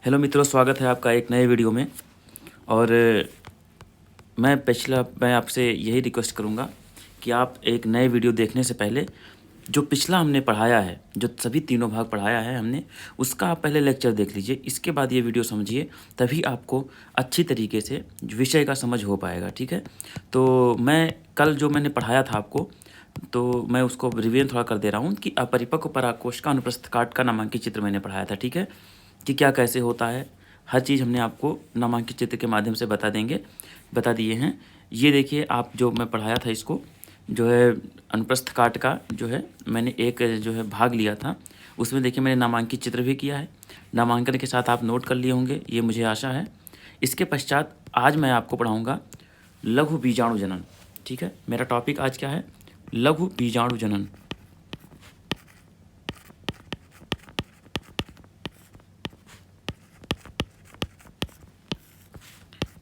Hello मित्रों, स्वागत है आपका एक नए वीडियो में। और मैं आपसे यही रिक्वेस्ट करूंगा कि आप एक नए वीडियो देखने से पहले जो पिछला हमने पढ़ाया है, जो सभी तीनों भाग पढ़ाया है हमने, उसका आप पहले लेक्चर देख लीजिए। इसके बाद ये वीडियो समझिए, तभी आपको अच्छी तरीके से विषय का समझ हो पाएगा। ठीक है, तो मैं कल जो मैंने पढ़ाया था आपको, तो मैं उसको रिवीजन थोड़ा कर दे रहा हूँ कि अपरिपक्व पराकोश का अनुप्रस्थ काट का नामांकित चित्र मैंने पढ़ाया था। ठीक है, कि क्या कैसे होता है, हर चीज़ हमने आपको नामांकित चित्र के माध्यम से बता दिए हैं। ये देखिए, आप जो मैं पढ़ाया था इसको जो है अनुप्रस्थ काट का जो है मैंने एक जो है भाग लिया था, उसमें देखिए मैंने नामांकित चित्र भी किया है। नामांकन के साथ आप नोट कर लिए होंगे, ये मुझे आशा है। इसके पश्चात आज मैं आपको पढ़ाऊँगा लघु बीजाणु जनन। ठीक है, मेरा टॉपिक आज क्या है? लघु बीजाणु जनन।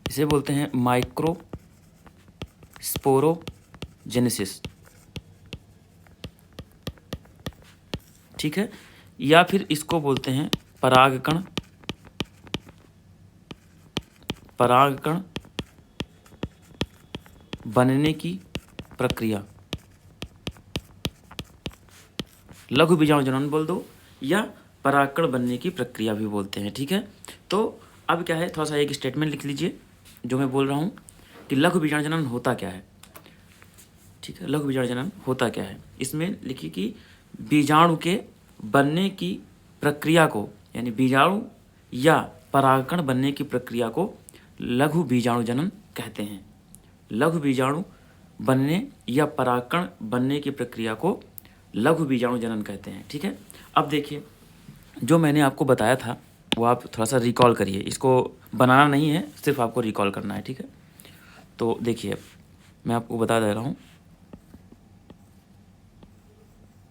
इसे बोलते हैं माइक्रो स्पोरोजेनेसिस। ठीक है, या फिर इसको बोलते हैं परागकण बनने की प्रक्रिया। लघु बीजाणु जनन बोल दो या परागकण बनने की प्रक्रिया भी बोलते हैं। ठीक है, तो अब क्या है, थोड़ा सा एक स्टेटमेंट लिख लीजिए जो मैं बोल रहा हूँ कि लघु बीजाणु जनन होता क्या है। ठीक है, लघु बीजाणु जनन होता क्या है, इसमें लिखिए कि बीजाणु के बनने की प्रक्रिया को, यानी बीजाणु या परागकण बनने की प्रक्रिया को लघु बीजाणु जनन कहते हैं। लघु बीजाणु बनने या परागकण बनने की प्रक्रिया को लघु बीजाणु जनन कहते हैं। ठीक है, अब देखिए जो मैंने आपको बताया था वो आप थोड़ा सा रिकॉल करिए। इसको बनाना नहीं है, सिर्फ आपको रिकॉल करना है। ठीक है, तो देखिए मैं आपको बता दे रहा हूँ,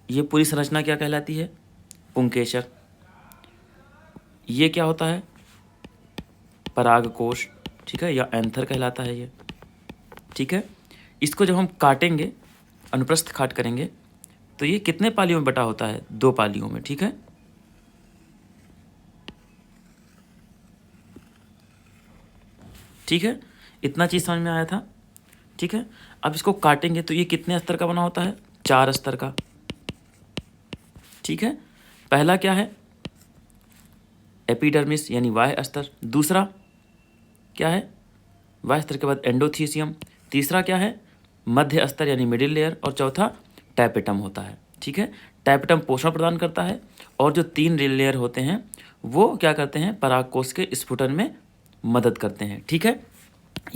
ये पूरी संरचना क्या कहलाती है? पुंकेसर। ये क्या होता है? परागकोश। ठीक है, या एंथर कहलाता है ये। ठीक है, इसको जब हम काटेंगे, अनुप्रस्थ काट करेंगे, तो ये कितने पालियों में बटा होता है? 2 पालियों में। ठीक है, ठीक है, इतना चीज़ समझ में आया था। ठीक है, अब इसको काटेंगे तो ये कितने स्तर का बना होता है? 4 स्तर का। ठीक है, पहला क्या है? एपिडर्मिस यानी बाह्य स्तर। दूसरा क्या है? बाह्य स्तर के बाद एंडोथीसियम। तीसरा क्या है? मध्य स्तर यानी मिडिल लेयर। और चौथा टैपेटम होता है। ठीक है, टैपेटम पोषण प्रदान करता है और जो 3 लेयर होते हैं वो क्या करते हैं? परागकोश के स्फुटन में मदद करते हैं। ठीक है,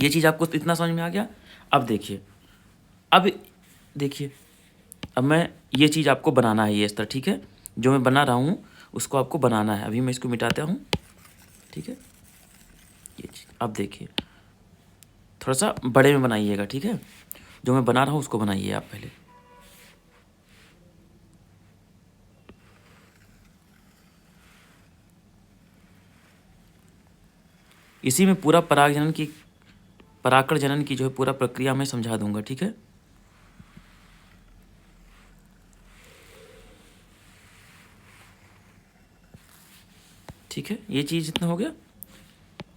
ये चीज़ आपको इतना समझ में आ गया। अब देखिए अब मैं ये चीज़ आपको बनाना है, ये स्तर। ठीक है, जो मैं बना रहा हूँ उसको आपको बनाना है। अभी मैं इसको मिटाता हूँ। ठीक है, ये चीज़ अब देखिए थोड़ा सा बड़े में बनाइएगा। ठीक है, जो मैं बना रहा हूँ उसको बनाइए आप पहले। इसी में पूरा परागकण जनन की जो है पूरा प्रक्रिया मैं समझा दूंगा। ठीक है, ठीक है, ये चीज़ इतना हो गया।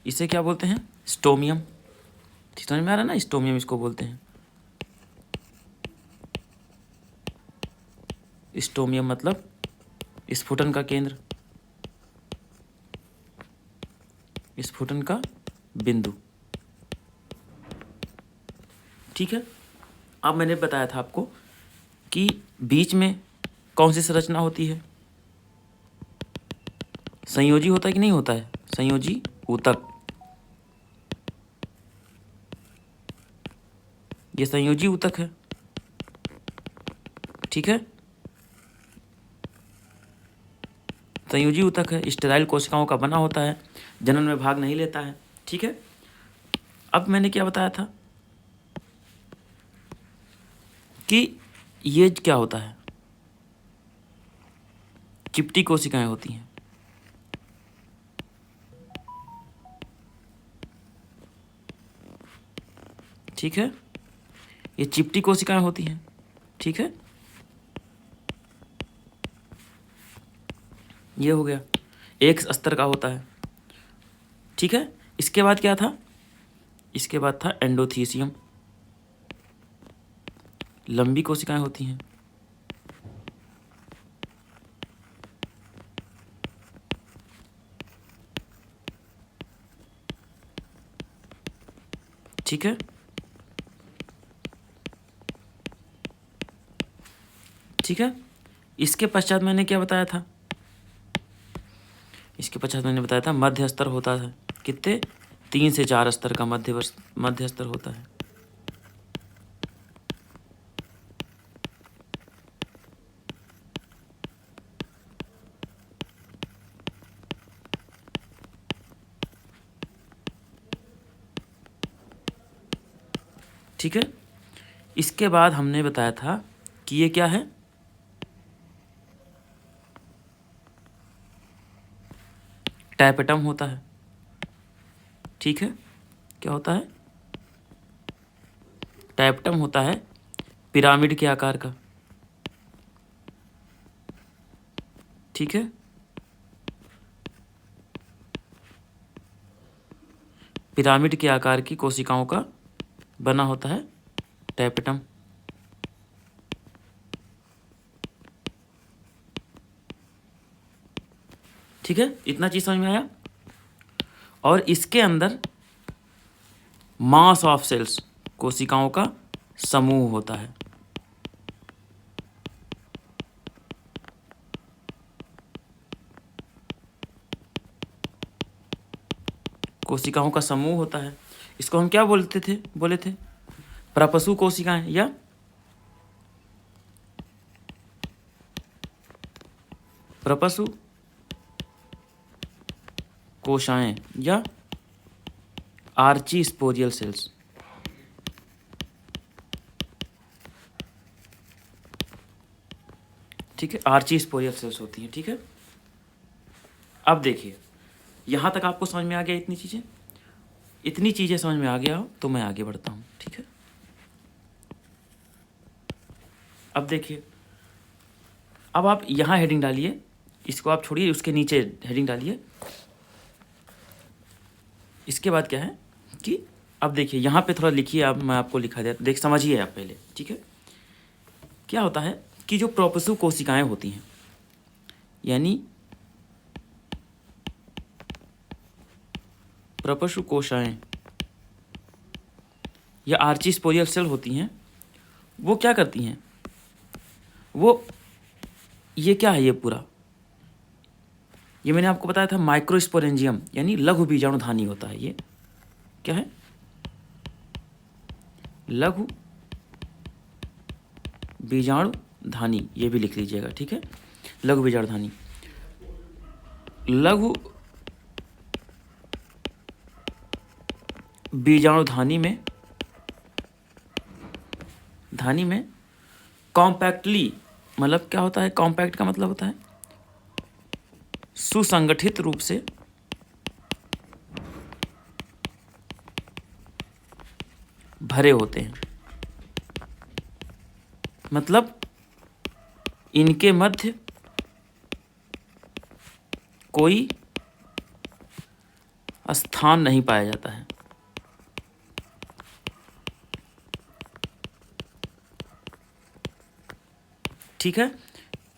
इसे क्या बोलते हैं? स्टोमियम। ठीक समझ में आ रहा है ना? स्टोमियम इसको बोलते हैं। स्टोमियम मतलब स्फुटन का केंद्र, स्फुटन का बिंदु। ठीक है, अब मैंने बताया था आपको कि बीच में कौन सी संरचना होती है? संयोजी होता है कि नहीं होता है? संयोजी ऊतक। ये संयोजी ऊतक है। ठीक है, संयोजी ऊतक है, स्टेराइल कोशिकाओं का बना होता है, जनन में भाग नहीं लेता है। ठीक है, अब मैंने क्या बताया था कि ये क्या होता है? चिपटी कोशिकाएं होती हैं। ठीक है, ये चिपटी कोशिकाएं होती हैं। ठीक है, ये हो गया, एक स्तर का होता है। ठीक है। इसके बाद क्या था, इसके बाद था एंडोथीसियम, लंबी कोशिकाएं होती हैं। ठीक है, ठीक है। इसके पश्चात मैंने क्या बताया था, इसके पश्चात मैंने बताया था मध्य स्तर होता है। कितने, 3 से 4 स्तर का मध्य स्तर होता है। ठीक है। इसके बाद हमने बताया था कि ये क्या है, टैपेटम होता है। ठीक है, क्या होता है, टैपेटम होता है, पिरामिड के आकार का। ठीक है, पिरामिड के आकार की कोशिकाओं का बना होता है टैपेटम। ठीक है, इतना चीज समझ में आया। और इसके अंदर मास ऑफ सेल्स, कोशिकाओं का समूह होता है। कोशिकाओं का समूह होता है। इसको हम क्या बोले थे प्रपशु कोशिकाएं या प्रपशु कोशाएं या आर्ची स्पोरियल सेल्स। ठीक है, आर्ची स्पोरियल सेल्स होती हैं। ठीक है, अब देखिए यहां तक आपको समझ में आ गया, इतनी चीजें समझ में आ गया हो तो मैं आगे बढ़ता हूं। ठीक है, अब देखिए, अब आप यहां हेडिंग डालिए, इसको आप छोड़िए, उसके नीचे हेडिंग डालिए। इसके बाद क्या है कि अब देखिए यहाँ पे थोड़ा लिखिए आप, मैं आपको लिखा दिया, देख समझिए आप पहले। ठीक है, क्या होता है कि जो प्रपशु कोशिकाएं होती हैं, यानी प्रपशु कोशिकाएं या आर्ची स्पोरियल सेल होती हैं, वो क्या करती हैं, वो ये क्या है, ये पूरा ये मैंने आपको बताया था माइक्रोस्पोरेंजियम, यानी लघु बीजाणुधानी होता है। ये क्या है, लघु बीजाणुधानी, ये भी लिख लीजिएगा। ठीक है, लघु बीजाणुधानी, लघु बीजाणुधानी में कॉम्पैक्टली, मतलब क्या होता है, कॉम्पैक्ट का मतलब होता है सुसंगठित रूप से भरे होते हैं। मतलब इनके मध्य कोई स्थान नहीं पाया जाता है। ठीक है,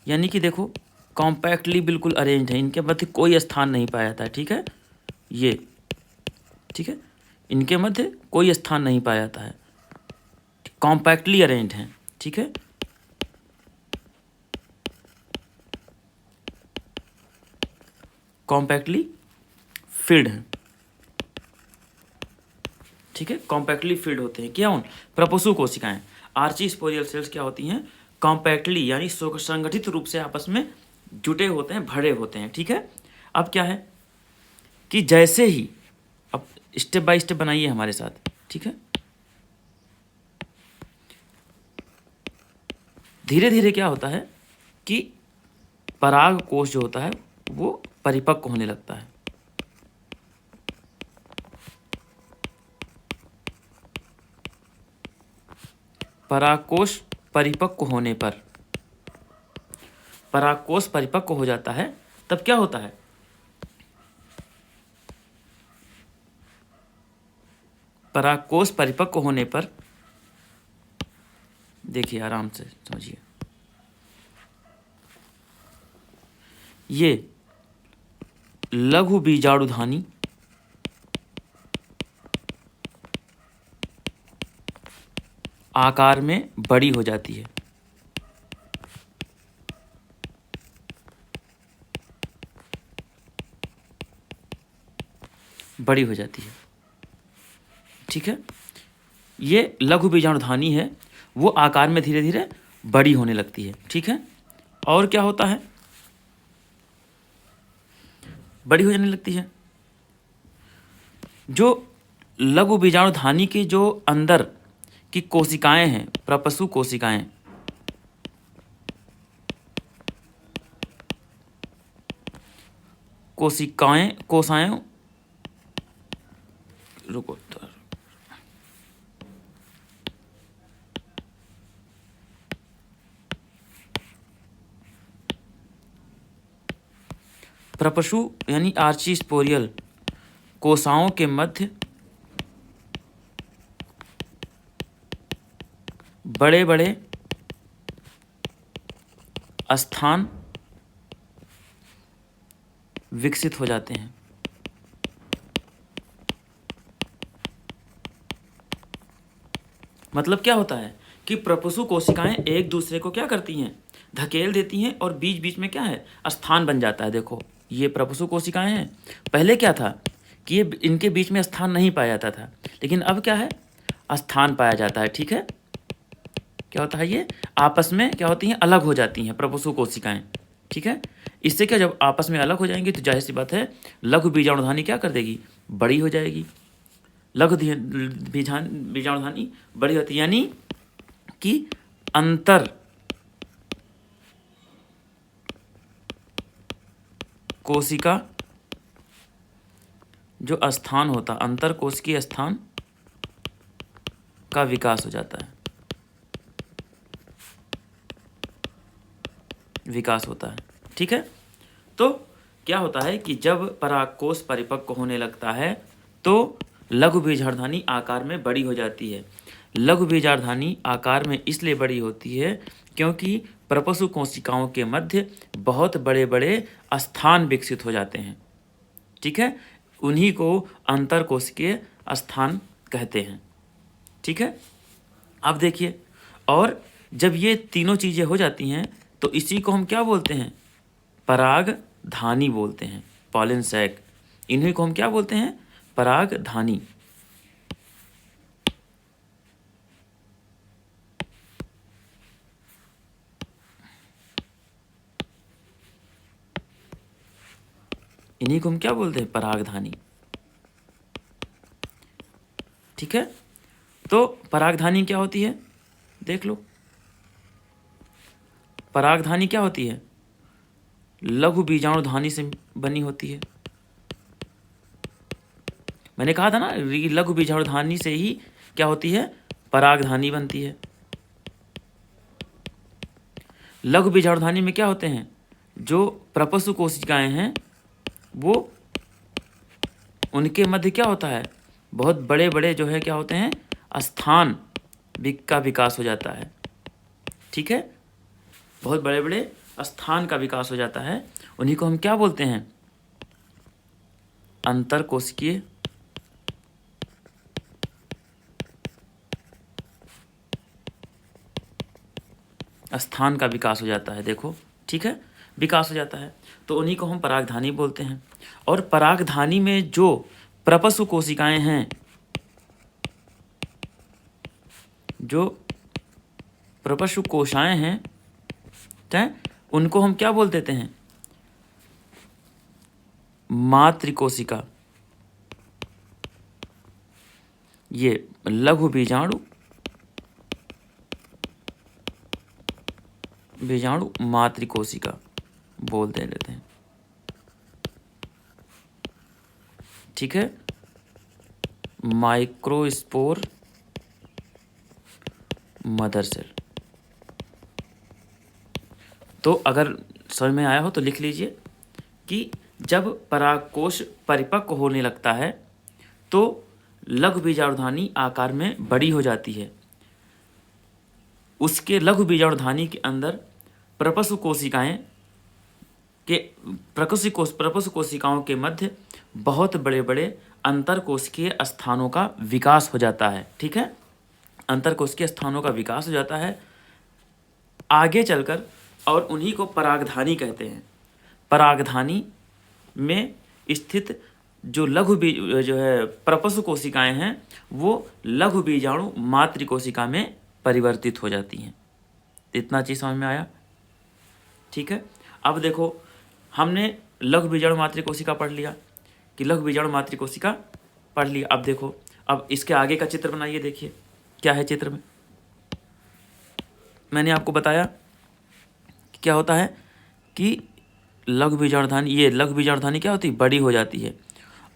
यानी कि देखो कॉम्पैक्टली बिल्कुल अरेंज्ड है, इनके मध्य कोई स्थान नहीं पाया जाता है। ठीक है, ये ठीक है, इनके मध्य कोई स्थान नहीं पाया जाता है, कॉम्पैक्टली अरेंज्ड हैं। ठीक है, कॉम्पैक्टली फिल्ड हैं। ठीक है, कॉम्पैक्टली फिल्ड होते हैं क्या, उन प्रपशु कोशिकाएं। आर्ची स्पोरियल सेल्स क्या होती हैं, कॉम्पैक्टली यानी संगठित रूप से आपस में जुटे होते हैं, भरे होते हैं। ठीक है, अब क्या है कि जैसे ही, अब स्टेप बाय स्टेप बनाइए हमारे साथ। ठीक है, धीरे धीरे क्या होता है कि पराग कोश जो होता है वो परिपक्व होने लगता है। परागकोश परिपक्व होने पर, परागकोश परिपक्व हो जाता है, तब क्या होता है, परागकोश परिपक्व होने पर, देखिए आराम से समझिए, ये लघु बीजाणुधानी आकार में बड़ी हो जाती है। बड़ी हो जाती है, ठीक है। ये लघु बीजाणुधानी है, वो आकार में धीरे धीरे बड़ी होने लगती है, ठीक है। और क्या होता है, बड़ी हो जाने लगती है। जो लघु बीजाणुधानी के जो अंदर की कोशिकाएं हैं, प्रपशु कोशिकाएं, कोशिकाएं रुको, प्रपशु यानी आर्चिस्पोरियल कोशाओं के मध्य बड़े बड़े स्थान विकसित हो जाते हैं। मतलब क्या होता है कि प्रपशु कोशिकाएं एक दूसरे को क्या करती हैं, धकेल देती हैं, और बीच बीच में क्या है, स्थान बन जाता है। देखो ये प्रपशु कोशिकाएं हैं, पहले क्या था कि ये इनके बीच में स्थान नहीं पाया जाता था, लेकिन अब क्या है, स्थान पाया जाता है, ठीक है। क्या होता है, ये आपस में क्या होती हैं, अलग हो जाती हैं प्रपशु कोशिकाएं, ठीक है। इससे क्या, जब आपस में अलग हो जाएंगी तो जाहिर सी बात है लघु बीजाणुधानी क्या कर देगी, बड़ी हो जाएगी। लघु बीजाणुधानी बड़ी होती है, यानी कि अंतर कोशिका जो स्थान होता, अंतर कोशिकीय स्थान का विकास हो जाता है, विकास होता है, ठीक है। तो क्या होता है कि जब परागकोश परिपक्व होने लगता है तो लघु बीजाणुधानी आकार में बड़ी हो जाती है। लघु बीजाणुधानी आकार में इसलिए बड़ी होती है क्योंकि प्रपशु कोशिकाओं के मध्य बहुत बड़े बड़े स्थान विकसित हो जाते हैं, ठीक है। उन्हीं को अंतर कोशिकीय स्थान कहते हैं, ठीक है। अब देखिए, और जब ये तीनों चीज़ें हो जाती हैं तो इसी को हम क्या बोलते हैं, परागधानी बोलते हैं, पॉलन सैक। इन्हीं को हम क्या बोलते हैं, परागधानी। इन्हीं को हम क्या बोलते हैं, परागधानी, ठीक है। तो परागधानी क्या होती है, देख लो। परागधानी क्या होती है, लघु बीजाणुधानी से बनी होती है। मैंने कहा था ना, लघु बीजाणुधानी से ही क्या होती है, परागधानी बनती है। लघु बीजाणुधानी में क्या होते हैं, जो प्रपशु कोशिकाएं हैं वो, उनके मध्य क्या होता है, बहुत बड़े बड़े जो है क्या होते हैं, स्थान का विकास हो जाता है, ठीक है। बहुत बड़े बड़े स्थान का विकास हो जाता है, उन्हीं को हम क्या बोलते हैं, अंतर कोशिकीय स्थान का विकास हो जाता है। देखो, ठीक है, विकास हो जाता है तो उन्हीं को हम परागधानी बोलते हैं। और परागधानी में जो प्रपशु कोशिकाएं हैं, जो प्रपशु कोशिकाएं हैं, उनको हम क्या बोल देते हैं, मातृकोशिका। ये लघु बीजाणु मातृकोशिका बोल दे लेते हैं, ठीक है। Microspore mother cell. तो अगर समझ में आया हो तो लिख लीजिए कि जब परागकोश परिपक्व होने लगता है तो लघु बीजाणुधानी आकार में बड़ी हो जाती है। उसके लघु बीजाणुधानी के अंदर प्रपसु कोशिकाएं के प्रपसु कोशिकाओं के मध्य बहुत बड़े बड़े अंतरकोशिकीय स्थानों का विकास हो जाता है। ठीक है, अंतरकोशिकीय स्थानों का विकास हो जाता है आगे चलकर, और उन्हीं को परागधानी कहते हैं। परागधानी में स्थित जो प्रपसु कोशिकाएं हैं वो लघु बीजाणु मातृकोशिका में परिवर्तित हो जाती हैं। इतना चीज़ समझ में आया? ठीक है, अब देखो हमने लघु बीजाणु मातृकोशिका पढ़ लिया कि लघु बीजाणु मातृकोशिका पढ़ लिया। अब देखो, अब इसके आगे का चित्र बनाइए। देखिए क्या है चित्र में। मैंने आपको बताया कि क्या होता है कि लघु बीजाणुधानी, ये लघु बीजाणुधानी क्या होती है? बड़ी हो जाती है।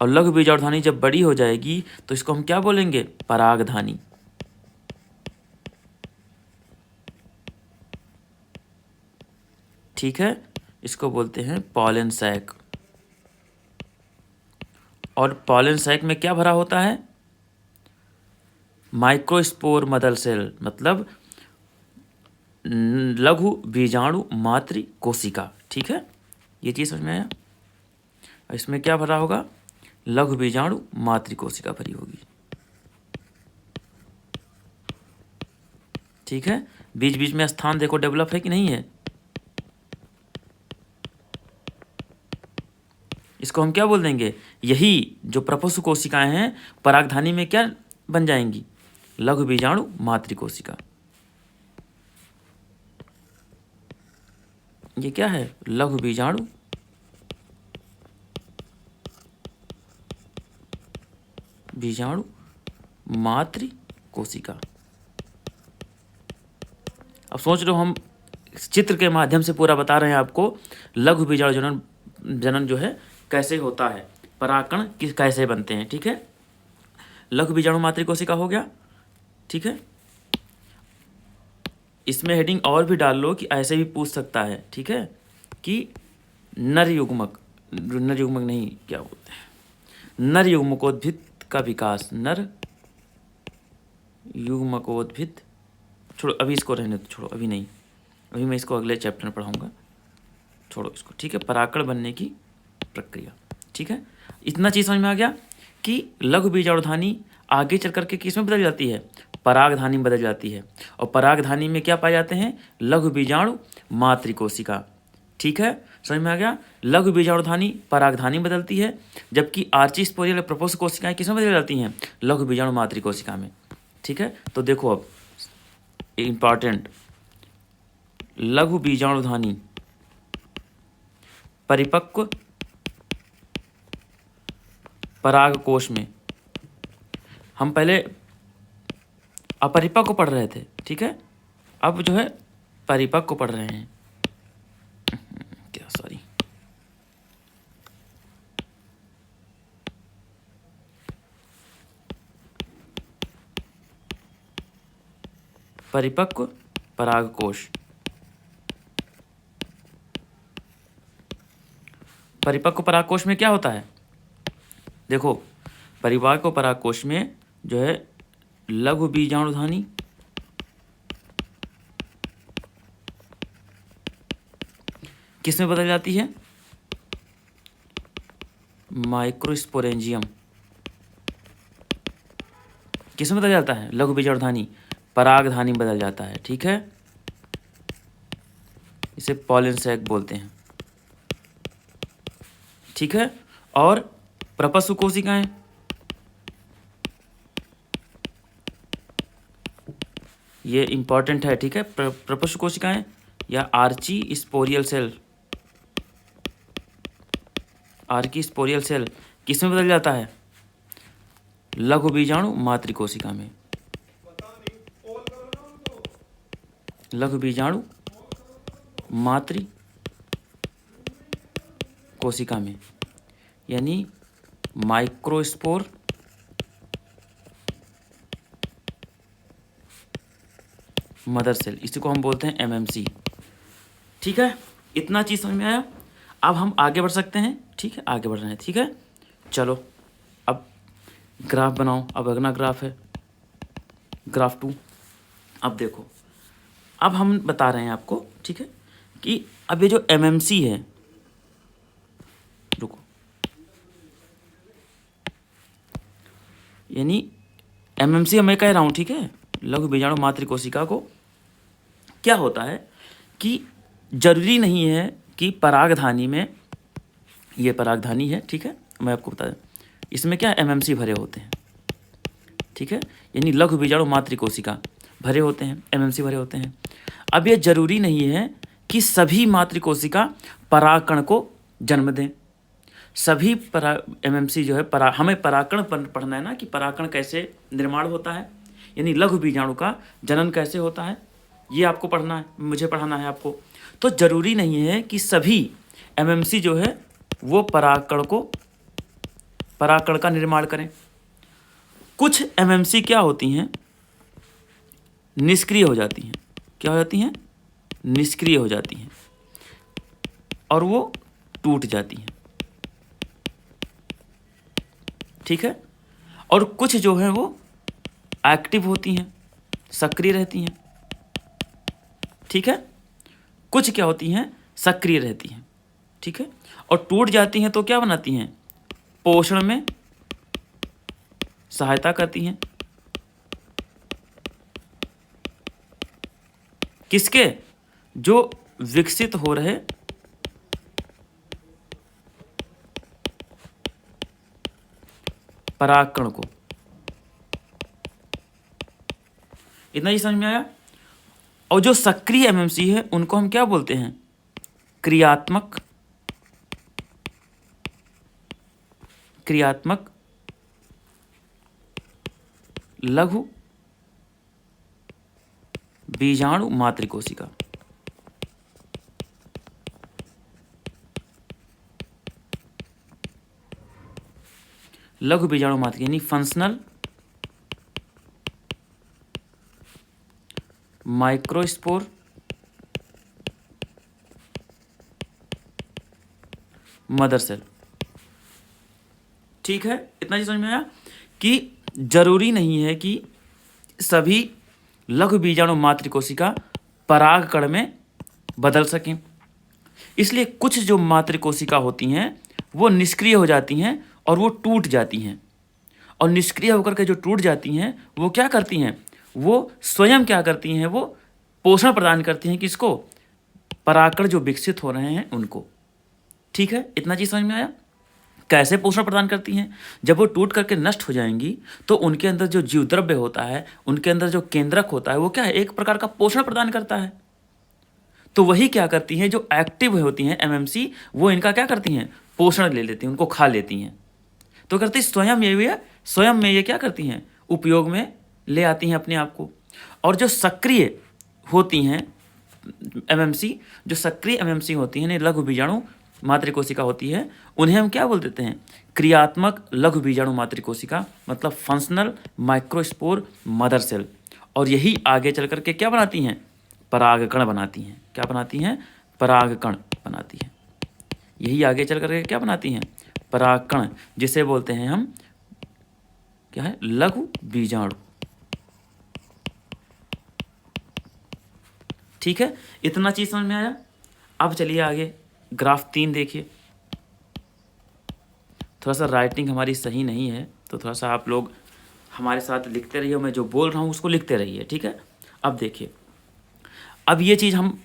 और लघु बीजाणुधानी जब बड़ी हो जाएगी तो इसको हम क्या बोलेंगे? परागधानी। ठीक है, इसको बोलते हैं पॉलन सैक। और पॉलन सैक में क्या भरा होता है? माइक्रोस्पोर मदर सेल, मतलब लघु बीजाणु मातृ कोशिका। ठीक है, ये चीज़ समझ में आया? इसमें क्या भरा होगा? लघु बीजाणु मातृ कोशिका भरी होगी। ठीक है, बीच बीच में स्थान देखो डेवलप है कि नहीं है? इसको हम क्या बोल देंगे? यही जो प्रपसु कोशिकाएं हैं परागधानी में क्या बन जाएंगी? लघु बीजाणु मातृ कोशिका। ये क्या है? लघु बीजाणु मातृ कोशिका। अब सोच लो, हम चित्र के माध्यम से पूरा बता रहे हैं आपको लघु बीजाणु जनन जो है कैसे होता है, परागकण कैसे बनते हैं। ठीक है, लघु बीजाणु मातृ कोशिका हो गया। ठीक है, इसमें हेडिंग और भी डाल लो कि ऐसे भी पूछ सकता है। ठीक है, कि नर युग्मक नहीं, क्या बोलते हैं, नर युग्मकोद्भिद का विकास। नर युग्मकोद्भिद, छोड़ो अभी इसको रहने दो, छोड़ो अभी नहीं, अभी मैं इसको अगले चैप्टर में पढ़ाऊंगा, छोड़ो इसको। ठीक है, परागकण बनने की प्रक्रिया। ठीक है, इतना चीज़ समझ में आ गया कि लघु बीजाणुधानी आगे चल करके किस में बदल जाती है? परागधानी में बदल जाती है। और परागधानी में क्या पाए जाते हैं? लघु बीजाणु मातृ कोशिका। ठीक है, समझ में आ गया? लघु बीजाणुधानी परागधानी बदलती है, जबकि आर्चिस्पोरियल प्रपोस कोशिकाएं किस में बदल जाती हैं? लघु बीजाणु मातृ कोशिका में। ठीक है, तो देखो अब इंपॉर्टेंट, लघु बीजाणुधानी परिपक्व परागकोश में, हम पहले अपरिपक्व पढ़ रहे थे। ठीक है, अब जो है परिपक्व पढ़ रहे हैं। परिपक्व परागकोश। परिपक्व परागकोश में क्या होता है? देखो, परिपक्व परागकोश में जो है लघु बीजाणुधानी किस में बदल जाती है? माइक्रोस्पोरेंजियम। किस में बदल जाता है? लघु बीजाणुधानी परागधानी बदल जाता है। ठीक है, इसे पॉलन सैक बोलते हैं। ठीक है, और प्रपसु कोशिकाएं, ये इंपॉर्टेंट है। ठीक है, प्रपसु कोशिकाएं या आर्ची स्पोरियल सेल, आर्की स्पोरियल सेल किस में बदल जाता है? लघु बीजाणु मातृ कोशिका में। लघु बीजाणु मातृ कोशिका में, यानी माइक्रोस्पोर मदर सेल, इसी को हम बोलते हैं एमएमसी। ठीक है, इतना चीज़ समझ में आया? अब हम आगे बढ़ सकते हैं। ठीक है, आगे बढ़ रहे हैं। ठीक है, चलो अब ग्राफ बनाओ। अब अगला ग्राफ है ग्राफ 2। अब देखो, अब हम बता रहे हैं आपको, ठीक है, कि अब ये जो एमएमसी है, रुको, यानी एमएमसी मैं कह रहा हूँ, ठीक है, लघु बीजाणु मातृ कोशिका को क्या होता है कि जरूरी नहीं है कि परागधानी में, ये परागधानी है, ठीक है, मैं आपको बता दूं, इसमें क्या एमएमसी भरे होते हैं, ठीक है, यानी लघु बीजाणु मातृ कोशिका भरे होते हैं, एमएमसी भरे होते हैं। अब ये जरूरी नहीं है कि सभी मातृ कोशिका परागकण को जन्म दें। सभी एमएमसी जो है हमें परागकण पढ़ना है ना, कि परागकण कैसे निर्माण होता है, यानी लघु बीजाणु का जनन कैसे होता है, ये आपको पढ़ना है, मुझे पढ़ाना है आपको। तो जरूरी नहीं है कि सभी एमएमसी जो है वो परागकण का निर्माण करें। कुछ एमएमसी क्या होती हैं, निष्क्रिय हो जाती हैं। क्या हो जाती हैं? निष्क्रिय हो जाती हैं और वो टूट जाती हैं, ठीक है। और कुछ जो है वो एक्टिव होती हैं, सक्रिय रहती हैं, ठीक है। कुछ क्या होती हैं? सक्रिय रहती हैं, ठीक है। और टूट जाती हैं तो क्या बनाती हैं? पोषण में सहायता करती हैं। किसके? जो विकसित हो रहे परागकण को। इतना ही समझ में आया? और जो सक्रिय एमएमसी है उनको हम क्या बोलते हैं? क्रियात्मक लघु बीजाणु मातृ कोशिका। लघु बीजाणु मातृ यानी फंक्शनल माइक्रोस्पोर मदर सेल, ठीक है। इतना ही समझ में आया कि जरूरी नहीं है कि सभी लघु बीजाणु मातृ कोशिका परागकण में बदल सकें। इसलिए कुछ जो मातृ कोशिका होती हैं वो निष्क्रिय हो जाती हैं और वो टूट जाती हैं। और निष्क्रिय होकर के जो टूट जाती हैं वो क्या करती हैं? वो स्वयं क्या करती हैं? वो पोषण प्रदान करती हैं किसको? परागकण जो विकसित हो रहे हैं उनको, ठीक है। इतना चीज समझ में आया? कैसे पोषण प्रदान करती हैं? जब वो टूट करके नष्ट हो जाएंगी तो उनके अंदर जो जीव द्रव्य होता है, उनके अंदर जो केंद्रक होता है, वो क्या है? एक प्रकार का पोषण प्रदान करता है। तो वही क्या करती हैं? जो एक्टिव होती हैं एमएमसी, वो इनका क्या करती हैं? पोषण ले लेती हैं, उनको खा लेती हैं। तो करती स्वयं में ये क्या करती हैं? उपयोग में ले आती हैं अपने आप को। और जो सक्रिय होती हैं एमएमसी, जो सक्रिय एमएमसी होती हैं, लघु बीजाणु मातृ कोशिका होती है, उन्हें हम क्या बोल देते हैं? क्रियात्मक लघु बीजाणु मातृ कोशिका, मतलब फंक्शनल माइक्रोस्पोर मदर सेल। और यही आगे चल करके क्या बनाती हैं? परागकण बनाती हैं। क्या बनाती हैं? परागकण बनाती हैं। यही आगे चल करके क्या बनाती हैं? परागकण, जिसे बोलते हैं हम क्या है? लघु बीजाणु, ठीक है। इतना चीज समझ में आया? अब चलिए आगे ग्राफ 3 देखिए। थोड़ा सा राइटिंग हमारी सही नहीं है तो थोड़ा सा आप लोग हमारे साथ लिखते रहिए, मैं जो बोल रहा हूँ उसको लिखते रहिए, ठीक है। अब देखिए, अब ये चीज़ हम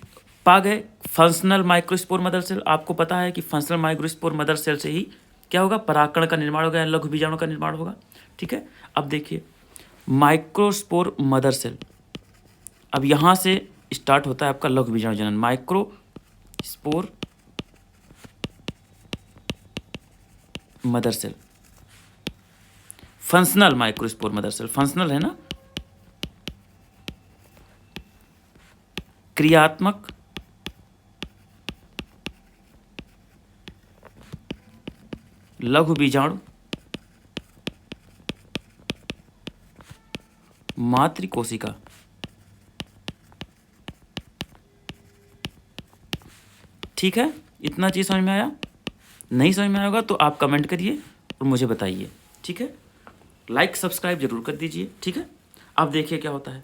पा गए, फंक्शनल माइक्रोस्पोर मदर सेल। आपको पता है कि फंक्शनल माइक्रोस्पोर मदर सेल से ही क्या होगा? परागकण का निर्माण होगा, लघु बीजाणु का निर्माण होगा, ठीक है। अब देखिए माइक्रोस्पोर मदर सेल, अब यहाँ से स्टार्ट होता है आपका लघु बीजाणु जनन। Microspore mother cell, functional microspore mother cell, functional है ना, क्रियात्मक लघु बीजाणु मातृ कोशिका, ठीक है। इतना चीज समझ में आया? नहीं समझ में आया होगा तो आप कमेंट करिए और मुझे बताइए, ठीक है। लाइक सब्सक्राइब जरूर कर दीजिए, ठीक है। अब देखिए क्या होता है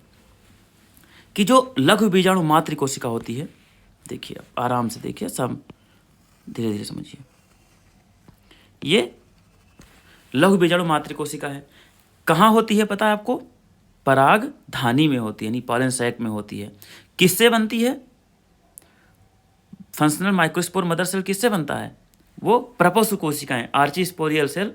कि जो लघु बीजाणु मातृ कोशिका होती है, देखिए अब आराम से देखिए, सब धीरे धीरे समझिए। ये लघु बीजाणु मातृ कोशिका है, कहाँ होती है पता है आपको? परागधानी में होती है, यानी पॉलन सैक में होती है। किससे बनती है? फंक्शनल माइक्रोस्पोर मदर सेल किससे बनता है? वो प्रपोष कोशिकाएं, आर्चिस्पोरियल सेल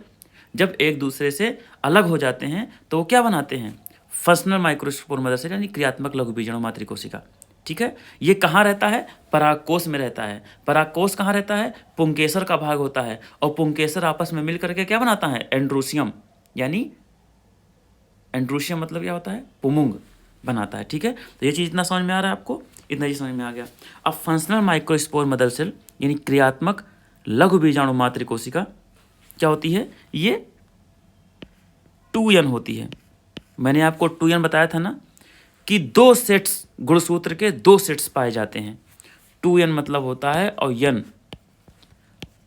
जब एक दूसरे से अलग हो जाते हैं तो वो क्या बनाते हैं? फंक्शनल माइक्रोस्पोर मदर सेल, यानी क्रियात्मक लघु बीजाणु मातृ कोशिका, ठीक है। ये कहाँ रहता है? परागकोश में रहता है। परागकोश कहाँ रहता है? पुंकेसर का भाग होता है, और पुंकेसर आपस में मिल करके क्या बनाता है? एंड्रोसियम, यानी एंड्रोसियम मतलब क्या होता है? पुमुंग बनाता है, ठीक है। तो ये चीज़ इतना समझ में आ रहा है आपको? इतना चीज समझ में आ गया। अब फंक्शनल माइक्रोस्पोर मदर सेल यानी क्रियात्मक लघु बीजाणु मातृ कोशिका क्या होती है? ये 2n होती है। मैंने आपको 2n बताया था ना कि 2 सेट्स, गुणसूत्र के 2 सेट्स पाए जाते हैं। 2n मतलब होता है, और n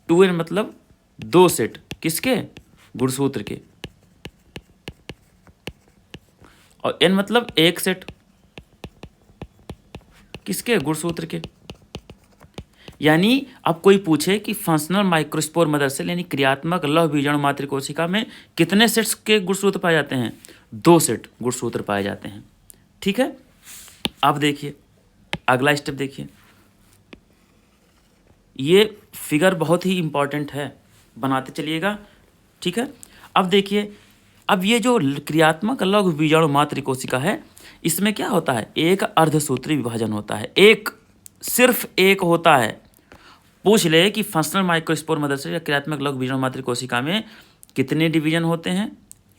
2n मतलब 2 सेट, किसके? गुणसूत्र के, और n मतलब 1 सेट, किसके? गुणसूत्र के। यानी अब कोई पूछे कि फंक्शनल माइक्रोस्पोर मदर सेल यानी क्रियात्मक लघु बीजाणु मातृ कोशिका में कितने सेट्स के गुणसूत्र पाए जाते हैं? 2 सेट गुणसूत्र पाए जाते हैं, ठीक है। अब देखिए अगला स्टेप देखिए, ये फिगर बहुत ही इंपॉर्टेंट है, बनाते चलिएगा, ठीक है। अब देखिए, अब ये जो क्रियात्मक लघु बीजाणु मातृ कोशिका है, इसमें क्या होता है? एक अर्धसूत्री विभाजन होता है, एक, सिर्फ एक होता है। पूछ ले कि फंक्शनल माइक्रोस्पोर मदर सेल या क्रियात्मक लघु बीजाणु मातृ कोशिका में कितने डिवीजन होते हैं?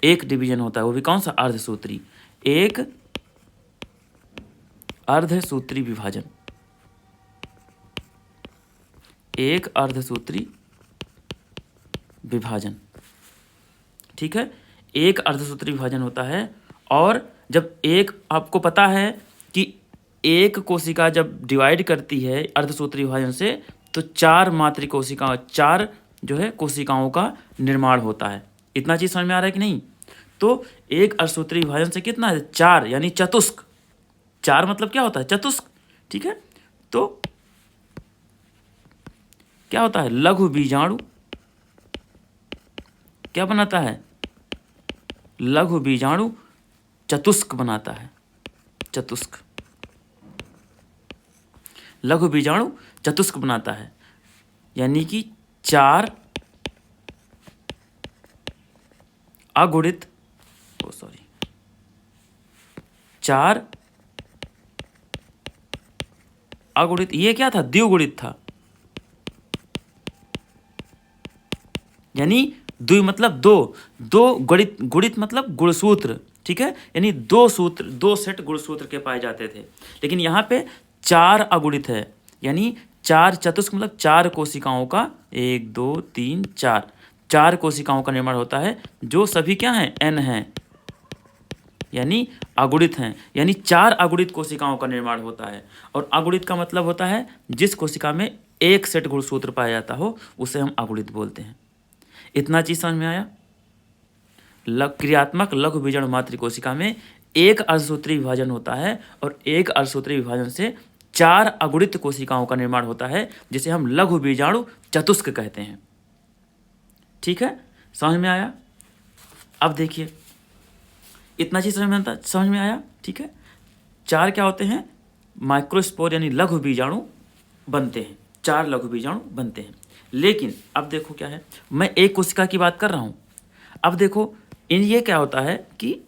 एक डिवीजन होता है, वो भी कौन सा? अर्धसूत्री, एक अर्धसूत्री विभाजन, एक अर्धसूत्री विभाजन, ठीक है। एक अर्धसूत्री विभाजन होता है, और जब एक, आपको पता है कि एक कोशिका जब डिवाइड करती है अर्धसूत्री विभाजन से तो 4 मातृ कोशिकाओं, 4 जो है कोशिकाओं का निर्माण होता है। इतना चीज समझ में आ रहा है कि नहीं? तो एक अर्धसूत्री विभाजन से कितना है? 4, यानी चतुष्क। 4 मतलब क्या होता है? चतुष्क, ठीक है। तो क्या होता है? लघु बीजाणु क्या बनाता है? लघु बीजाणु चतुष्क बनाता है, चतुष्क, लघु बीजाणु चतुष्क बनाता है, यानी कि 4 अगुणित, 4 अगुणित, ये क्या था? द्विगुणित था, यानी द्वि मतलब 2, 2 गुणित, गुणित मतलब गुणसूत्र, ठीक है। यानी 2 सूत्र, 2 सेट गुणसूत्र के पाए जाते थे, लेकिन यहाँ पे 4 अगुणित है, यानी 4 चतुष्क मतलब 4 कोशिकाओं का, 1 2 3 4, 4 कोशिकाओं का निर्माण होता है, जो सभी क्या हैं? n हैं, यानी अगुणित हैं, यानी 4 अगुणित कोशिकाओं का निर्माण होता है। और अगुणित का मतलब होता है जिस कोशिका में 1 सेट गुणसूत्र पाया जाता हो उसे हम अगुणित बोलते हैं। इतना चीज समझ में आया? क्रियात्मक लघु बीजाणु मातृ कोशिका में एक अर्धसूत्री विभाजन होता है, और एक अर्धसूत्री विभाजन से 4 अगुणित कोशिकाओं का निर्माण होता है, जिसे हम लघु बीजाणु चतुष्क कहते हैं, ठीक है। समझ में आया? अब देखिए, इतना चीज समझ में आया, ठीक है। 4 क्या होते हैं? माइक्रोस्पोर यानी लघु बीजाणु बनते हैं, 4 लघु बीजाणु बनते हैं। लेकिन अब देखो क्या है, मैं एक कोशिका की बात कर रहा हूं। अब देखो ये क्या होता है कि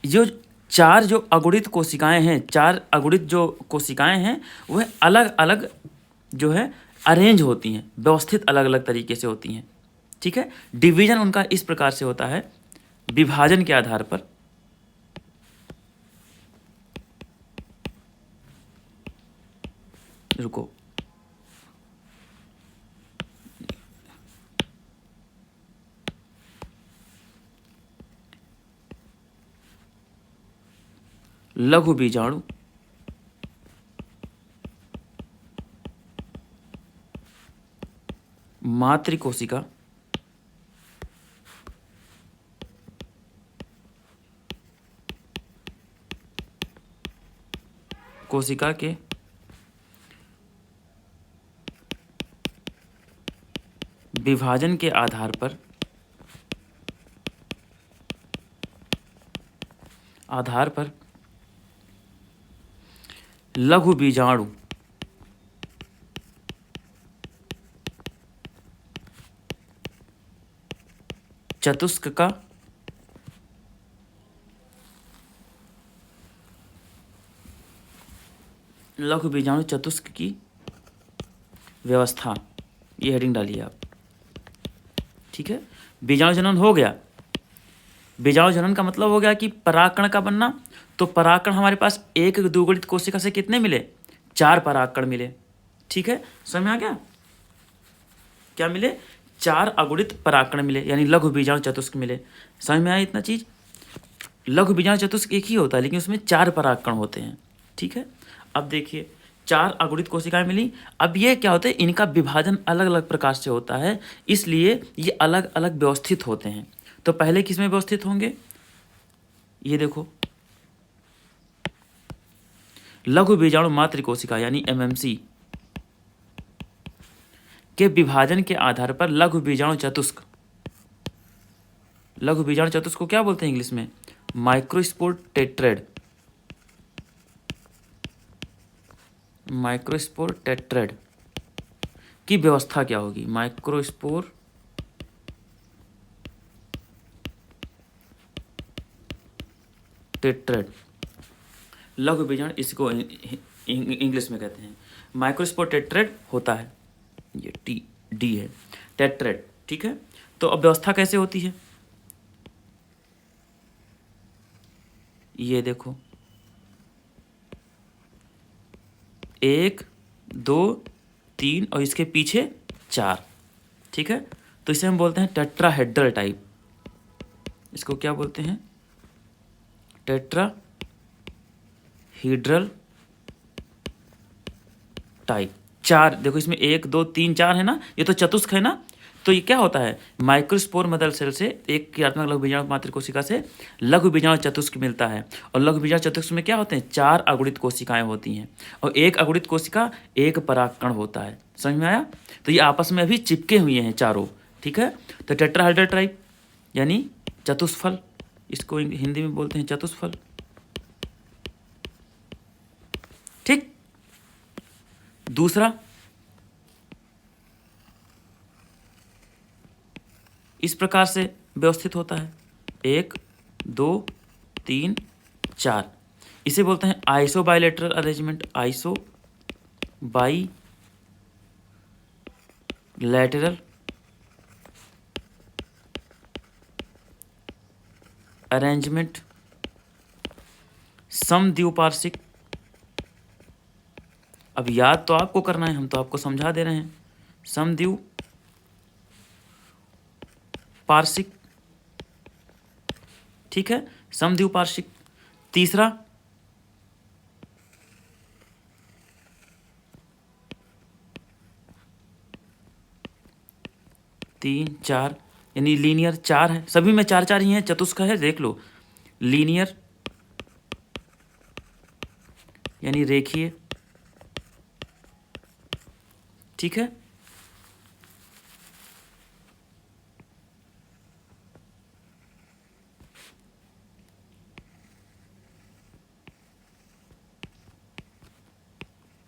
जो 4 जो अगुणित कोशिकाएं हैं, 4 अगुणित जो कोशिकाएं हैं, वह अलग अलग जो है अरेंज होती हैं, व्यवस्थित अलग अलग तरीके से होती हैं, ठीक है। डिवीजन उनका इस प्रकार से होता है, विभाजन के आधार पर, रुको, लघु बीजाणु मातृ कोशिका कोशिका के विभाजन के आधार पर लघु बीजाणु चतुष्क का लघु बीजाणु चतुष्क की व्यवस्था, ये हेडिंग डालिए आप। ठीक है, बीजाणु जनन हो गया। बीजाणु जनन का मतलब हो गया कि परागकण का बनना। तो परागकण हमारे पास एक द्विगुणित कोशिका से कितने मिले? 4 परागकण मिले। ठीक है, समझ में आ गया? क्या मिले? 4 अगुणित परागकण मिले, यानी लघु बीजाणु चतुष्क मिले। समझ में आया इतना चीज? लघु बीजाणु चतुष्क एक ही होता है, लेकिन उसमें 4 परागकण होते हैं। ठीक है, अब देखिए 4 अगुणित कोशिकाएं मिली। अब ये क्या होता है, इनका विभाजन अलग अलग प्रकार से होता है, इसलिए ये अलग अलग व्यवस्थित होते हैं। तो पहले किसमें व्यवस्थित होंगे? ये देखो, लघु बीजाणु मातृ कोशिका यानी एमएमसी के विभाजन के आधार पर लघु बीजाणु चतुष्क, लघु बीजाणु चतुष्क को क्या बोलते हैं इंग्लिश में? Microspore tetrad. माइक्रोस्पोर टेट्रेड की व्यवस्था क्या होगी? माइक्रोस्पोर टेट्रेड, लघु बीजाणु, इसको इंग्लिश में कहते हैं माइक्रोस्पोर टेट्रेड होता है। ये डी है, टेट्रेड। ठीक है, तो अब व्यवस्था कैसे होती है? ये देखो, 1 2 3 और इसके पीछे 4। ठीक है, तो इसे हम बोलते हैं टेट्राहेड्रल टाइप। इसको क्या बोलते हैं? Tetrahedral type. 4 देखो, इसमें 1 2 3 4 है ना, ये तो चतुष्क है ना। तो ये क्या होता है? माइक्रोस्पोर मदर सेल से, एक क्रियात्मक लघु बीजाणु मातृ कोशिका से लघु बीजाणु चतुष्क मिलता है। और लघु बीजाणु चतुष्क में क्या होते हैं? 4 अगुणित कोशिकाएं होती हैं, और एक अगुणित कोशिका, एक परागकण होता है। समझ में आया? तो ये आपस में अभी चिपके हुए हैं चारों। ठीक है, तो टेट्राहेड्रल टाइप यानी चतुष्फल, इसको हिंदी में बोलते हैं चतुष्फल। ठीक, दूसरा, इस प्रकार से व्यवस्थित होता है, 1 2 3 4। इसे बोलते हैं isobilateral arrangement. Isobilateral arrangement, समद्विपार्श्विक। अब याद तो आपको करना है, हम तो आपको समझा दे रहे हैं। समद्विपार्श्विक। ठीक है, समद्विपार्श्विक। तीसरा, तीन 4 यानी लीनियर। 4 है, सभी में 4 4 ही हैं, चतुष्क है, देख लो। लीनियर यानी रेखीय। ठीक है,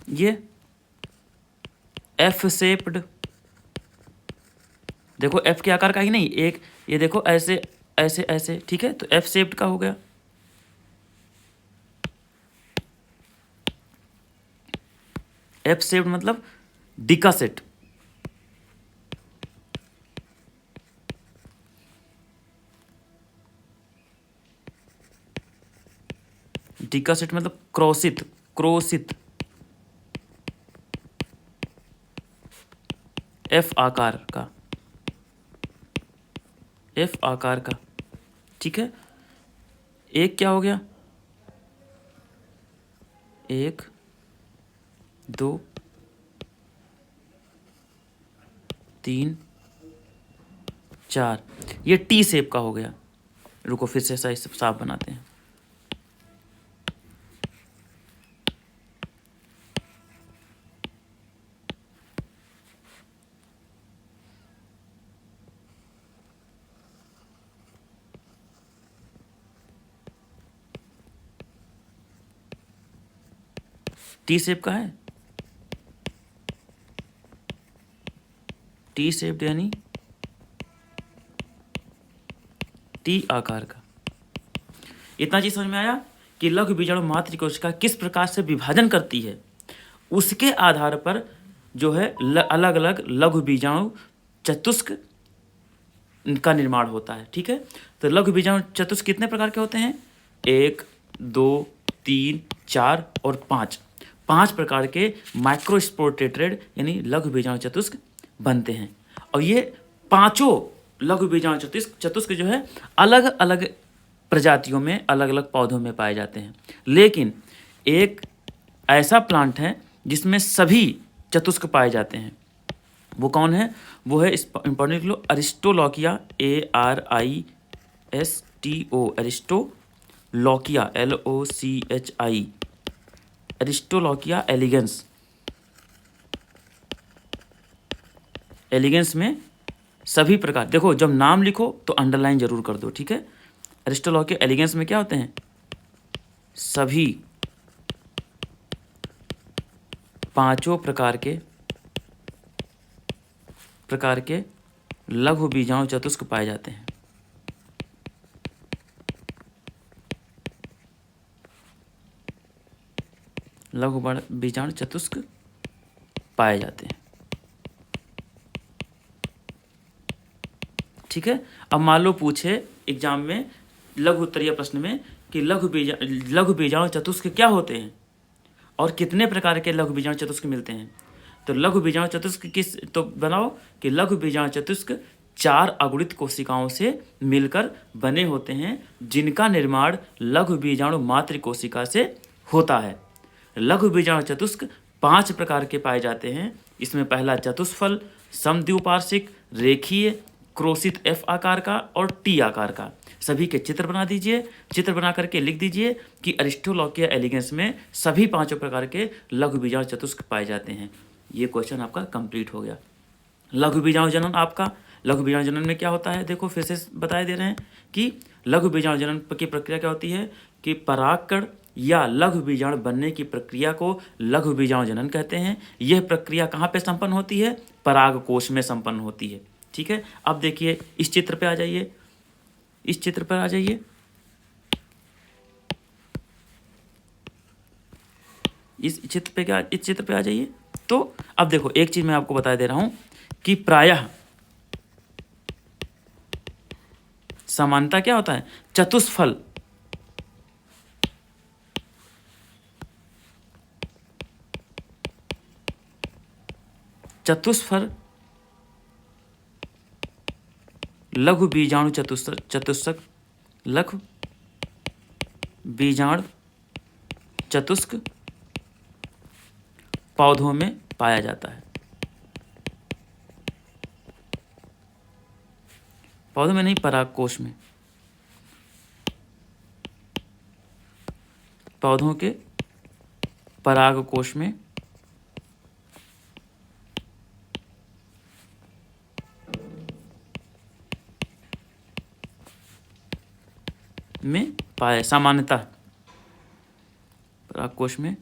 ये एफ शेप्ड। देखो एफ के आकार का ही नहीं, एक ये देखो ऐसे ऐसे ऐसे। ठीक है, तो एफ शेप्ड का हो गया। एफ शेप्ड मतलब डिका सेट। डिका सेट मतलब क्रोसित, क्रोसित। एफ आकार का, एफ आकार का। ठीक है, एक क्या हो गया? 1 2 3 4। ये टी शेप का हो गया। रुको फिर से साफ बनाते हैं। टी शेप का है, टी शेप यानी टी आकार का। इतना चीज समझ में आया कि लघु बीजाणु मातृ कोशिका किस प्रकार से विभाजन करती है, उसके आधार पर जो है अलग अलग लघु बीजाणु चतुष्क का निर्माण होता है। ठीक है, तो लघु बीजाणु चतुष्क कितने प्रकार के होते हैं? 1, 2, 3, 4 और 5। 5 प्रकार के माइक्रोस्पोर्टेटेड यानी लघु बीजाणु चतुष्क बनते हैं। और ये पांचों लघु बीजाणु चतुष्क जो है अलग अलग प्रजातियों में, अलग अलग पौधों में पाए जाते हैं। लेकिन एक ऐसा प्लांट है जिसमें सभी चतुष्क पाए जाते हैं, वो कौन है? वो है, इंपॉर्टेंट लिख लो, अरिस्टोलॉकिया, ARISTO, अरिस्टोलॉकिया, LOCHI, अरिस्टोलॉकिया एलिगेंस। एलिगेंस में सभी प्रकार, देखो जब नाम लिखो तो अंडरलाइन जरूर कर दो। ठीक है, अरिस्टोलॉकिया एलिगेंस में क्या होते हैं? सभी पांचों प्रकार के लघु बीजाणु चतुष्क पाए जाते हैं। लघु बीजाणु चतुष्क पाए जाते हैं। ठीक है, अब मान लो पूछे एग्जाम में लघु उत्तरीय प्रश्न में कि लघु बीजाणु चतुष्क क्या होते हैं और कितने प्रकार के लघु बीजाणु चतुष्क मिलते हैं। तो लघु बीजाणु चतुष्क किस, तो बनाओ कि लघु बीजाणु चतुष्क 4 अगुणित कोशिकाओं से मिलकर बने होते हैं, जिनका निर्माण लघु बीजाणु मातृ कोशिका से होता है। लघु बीजाणु चतुष्क 5 प्रकार के पाए जाते हैं। इसमें पहला चतुष्फल, समद्विपार्श्विक, रेखीय, क्रोशित F आकार का और T आकार का। सभी के चित्र बना दीजिए, चित्र बना करके लिख दीजिए कि अरिस्टोलॉकिया एलिगेंस में सभी 5 प्रकार के लघु बीजाणु चतुष्क पाए जाते हैं। ये क्वेश्चन आपका कंप्लीट हो गया। लघु बीजाणु जनन आपका, लघु बीजाणु जनन में क्या होता है? देखो फिर से बताए दे रहे हैं कि लघु बीजाणु जनन की प्रक्रिया क्या होती है कि परागकण या लघु बीजाणु बनने की प्रक्रिया को लघु बीजाणु जनन कहते हैं। यह प्रक्रिया कहाँ पे संपन्न होती है? परागकोश में संपन्न होती है। ठीक है, अब देखिए इस चित्र पे आ जाइए, इस चित्र पर आ जाइए। इस चित्र पे आ जाइए। तो अब देखो एक चीज मैं आपको बता दे रहा हूं कि प्रायः समानता क्या होता है? चतुष्फल लघु बीजाणु चतुष्क लघु बीजाणु चतुष्क पौधों में पाया जाता है। पौधों में नहीं, परागकोश में। पौधों के परागकोश में पाया, सामान्यतः परागकोश में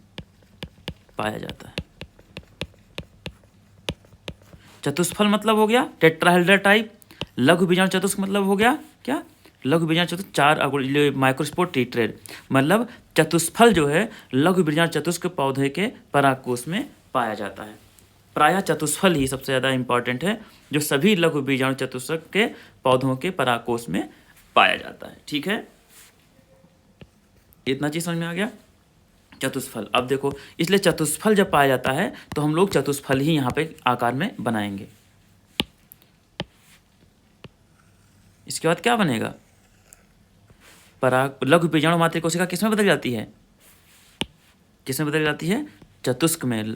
पाया जाता है। चतुष्फल मतलब हो गया टेट्राहेड्रल टाइप। लघु बीजाणु चतुष्क मतलब हो गया क्या? लघु बीजाणु चतुष्क 4 माइक्रोस्पोर टेट्रेड, मतलब चतुष्फल जो है लघु बीजाणु चतुष्क पौधे के परागकोश में पाया जाता है। प्रायः चतुष्फल ही सबसे ज़्यादा इंपॉर्टेंट है, जो सभी लघु बीजाणु चतुष्क के पौधों के परागकोश में पाया जाता है। ठीक है, इतना चीज समझ में आ गया। चतुष्फल, अब देखो इसलिए चतुष्फल जब पाया जाता है तो हम लोग चतुष्फल ही यहाँ पे आकार में बनाएंगे। इसके बाद क्या बनेगा? लघु बीजाणु मातृ कोशिका किसमें बदल जाती है? किसमें बदल जाती है? चतुष्क में,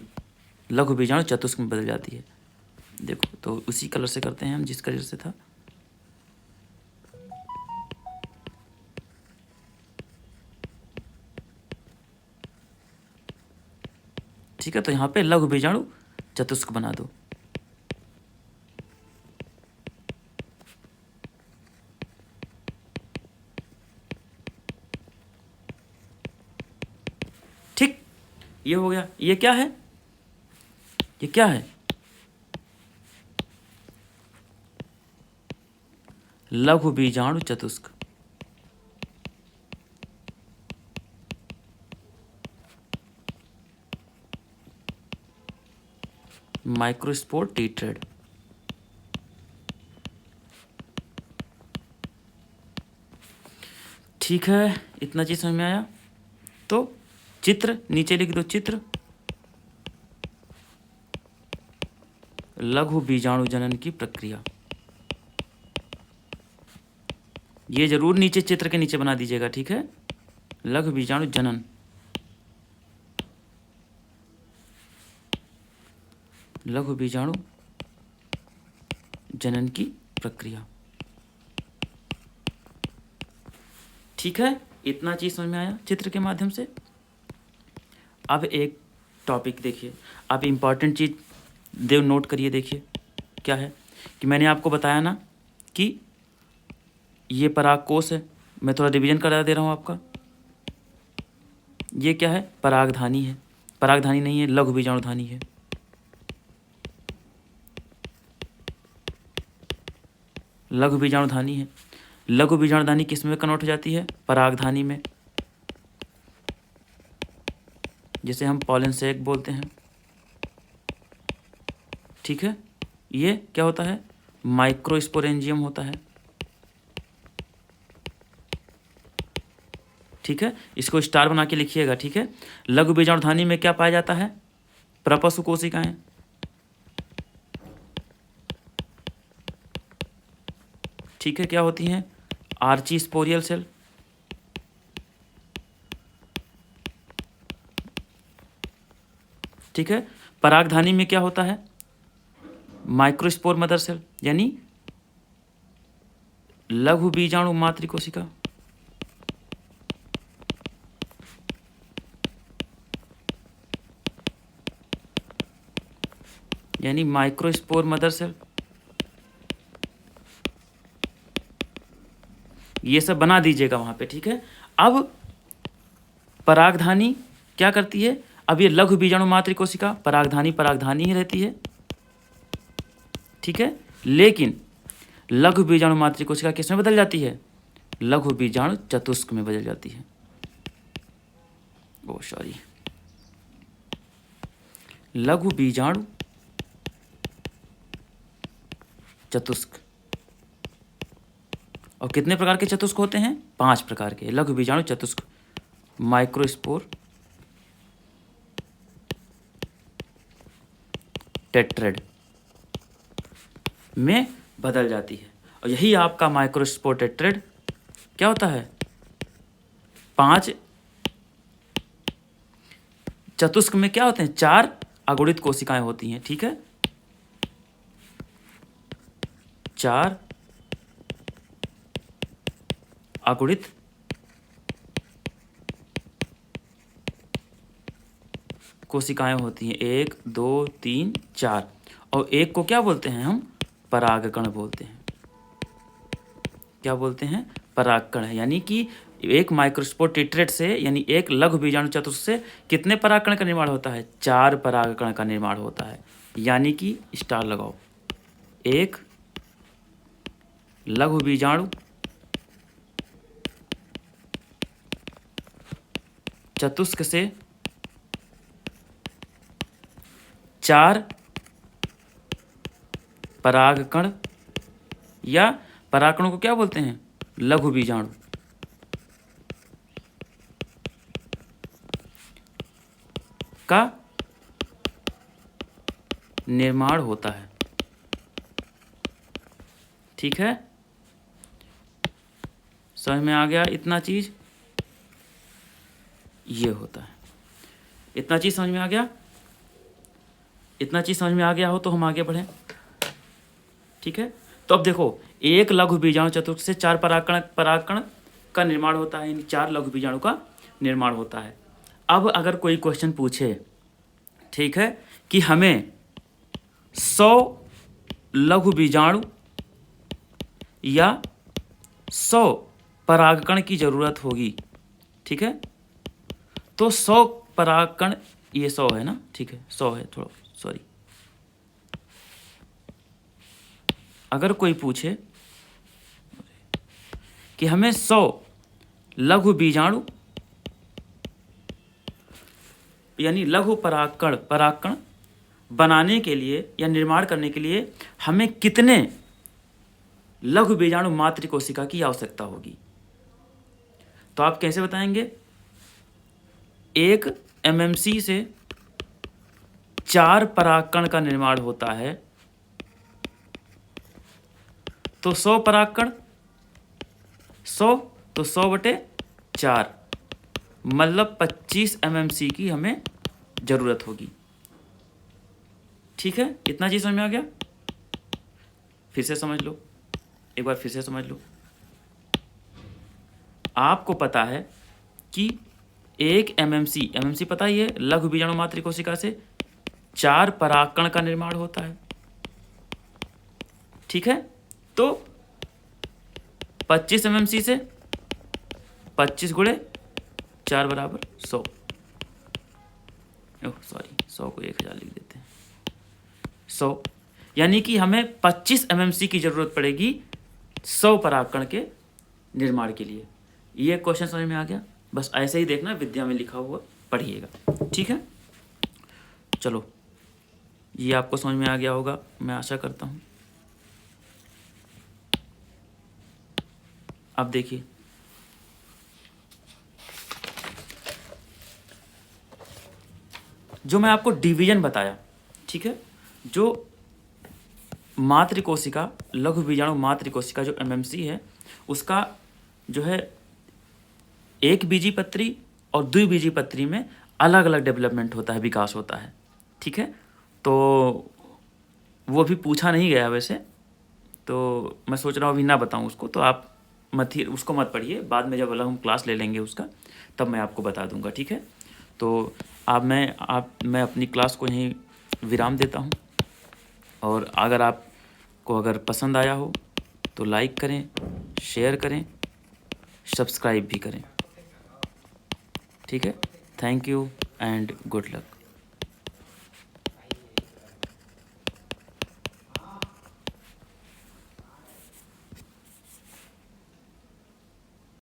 लघु बीजाणु चतुष्क में बदल जाती है। देखो तो उसी कलर से करते हैं हम जिस कलर से था। ठीक है, तो यहाँ पे लघु बीजाणु चतुष्क बना दो। ठीक, ये हो गया। ये क्या है, ये क्या है, लघु बीजाणु चतुष्क। माइक्रोस्पोर टीट्रेड। ठीक है, इतना चीज समझ में आया। तो चित्र नीचे लिख दो, चित्र लघु बीजाणु जनन की प्रक्रिया। ये जरूर नीचे चित्र के नीचे बना दीजिएगा, ठीक है। लघु बीजाणु जनन, लघु बीजाणु जनन की प्रक्रिया। ठीक है, इतना चीज समझ में आया चित्र के माध्यम से। अब एक टॉपिक देखिए, आप इंपॉर्टेंट चीज देव नोट करिए। देखिए क्या है कि मैंने आपको बताया ना कि ये पराग कोश है। मैं थोड़ा रिवीजन करा दे रहा हूँ आपका। ये क्या है, परागधानी है, परागधानी नहीं है, लघु बीजाणुधानी है। लघु बीजाणुधानी है। लघु बीजाणुधानी किस में कन्वर्ट हो जाती है, परागधानी में, जिसे हम पॉलन सेक बोलते हैं। ठीक है, ये क्या होता है, माइक्रोस्पोरेंजियम होता है। ठीक है, इसको स्टार बना के लिखिएगा। ठीक है, लघु बीजाणुधानी में क्या पाया जाता है, प्रपशु कोशिकाएं। ठीक है, क्या होती हैं, आर्ची स्पोरियल सेल। ठीक है, परागधानी में क्या होता है, माइक्रोस्पोर मदर सेल, यानी लघु बीजाणु मातृकोशिका। यानी माइक्रोस्पोर मदर सेल। ये सब बना दीजिएगा वहां पे। ठीक है, अब परागधानी क्या करती है, अब ये लघु बीजाणु मातृकोशिका परागधानी परागधानी ही रहती है। ठीक है, लेकिन लघु बीजाणु मातृकोशिका किस में बदल जाती है, लघु बीजाणु चतुष्क में बदल जाती है। ओ सॉरी, लघु बीजाणु चतुष्क। और कितने प्रकार के चतुष्क होते हैं, 5 प्रकार के लघु बीजाणु चतुष्क। माइक्रोस्पोर, टेट्रेड में बदल जाती है। और यही आपका माइक्रोस्पोर टेट्रेड क्या होता है, 5 चतुष्क में क्या होते हैं, 4 अगुणित कोशिकाएं होती हैं। ठीक है, 4 अगुणित कोशिकाएं होती हैं, 1 2 3 4। और एक को क्या बोलते हैं हम, परागकण बोलते हैं। क्या बोलते हैं, परागकण है। यानी कि एक माइक्रोस्पोर टेट्रेड से, यानी एक लघु बीजाणु चतुष्क से कितने परागकण का निर्माण होता है, 4 परागकण का निर्माण होता है। यानी कि स्टार लगाओ, एक लघु बीजाणु चतुष्क से 4 परागकण, या परागकणों को क्या बोलते हैं, लघु बीजाणु का निर्माण होता है। ठीक है, समझ में आ गया इतना चीज, ये होता है। इतना चीज समझ में आ गया, इतना चीज समझ में आ गया हो तो हम आगे बढ़ें। ठीक है, तो अब देखो, एक लघु बीजाणु चतुष्क से 4 परागकण का निर्माण होता है, यानी 4 लघु बीजाणु का निर्माण होता है। अब अगर कोई क्वेश्चन पूछे, ठीक है, कि हमें 100 लघु बीजाणु या 100 परागकण की जरूरत होगी, ठीक है, तो 100 परागकण ये 100 है ना, ठीक है 100 है, थोड़ा सॉरी। अगर कोई पूछे कि हमें 100 लघु बीजाणु यानी लघु परागकण बनाने के लिए या निर्माण करने के लिए हमें कितने लघु बीजाणु मातृ कोशिका की आवश्यकता होगी, तो आप कैसे बताएंगे? 1 MMC से 4 परागकण का निर्माण होता है, तो 100 परागकण 100 तो 100/4 मतलब 25 MMC की हमें जरूरत होगी। ठीक है, इतना चीज समझ में आ गया? फिर से समझ लो, एक बार फिर से समझ लो। आपको पता है कि 1 MMC पता ही है, लघु बीजाणु मातृ कोशिका से 4 परागकण का निर्माण होता है। ठीक है, तो 25 MMC से 25 × 4 = 100। सॉरी, 100 को 1000 लिख देते हैं। 100 यानी कि हमें 25 MMC की जरूरत पड़ेगी 100 परागकण के निर्माण के लिए। ये क्वेश्चन समझ में आ गया? बस ऐसे ही देखना, विद्या में लिखा हुआ पढ़िएगा। ठीक है, चलो ये आपको समझ में आ गया होगा, मैं आशा करता हूँ। अब देखिए, जो मैं आपको डिवीजन बताया, ठीक है, जो मातृ कोशिका लघु बीजाणु मातृ कोशिका जो MMC है, उसका जो है एक बीजीपत्री और द्विबीजीपत्री में अलग अलग डेवलपमेंट होता है, विकास होता है। ठीक है, तो वो भी पूछा नहीं गया वैसे, तो मैं सोच रहा हूँ अभी ना बताऊँ उसको, तो आप उसको मत पढ़िए, बाद में जब अलग हम क्लास ले लेंगे उसका, तब मैं आपको बता दूंगा। ठीक है, तो मैं अपनी क्लास को यहीं विराम देता हूँ, और अगर पसंद आया हो तो लाइक करें, शेयर करें, सब्सक्राइब भी करें। ठीक है, thank you and good luck.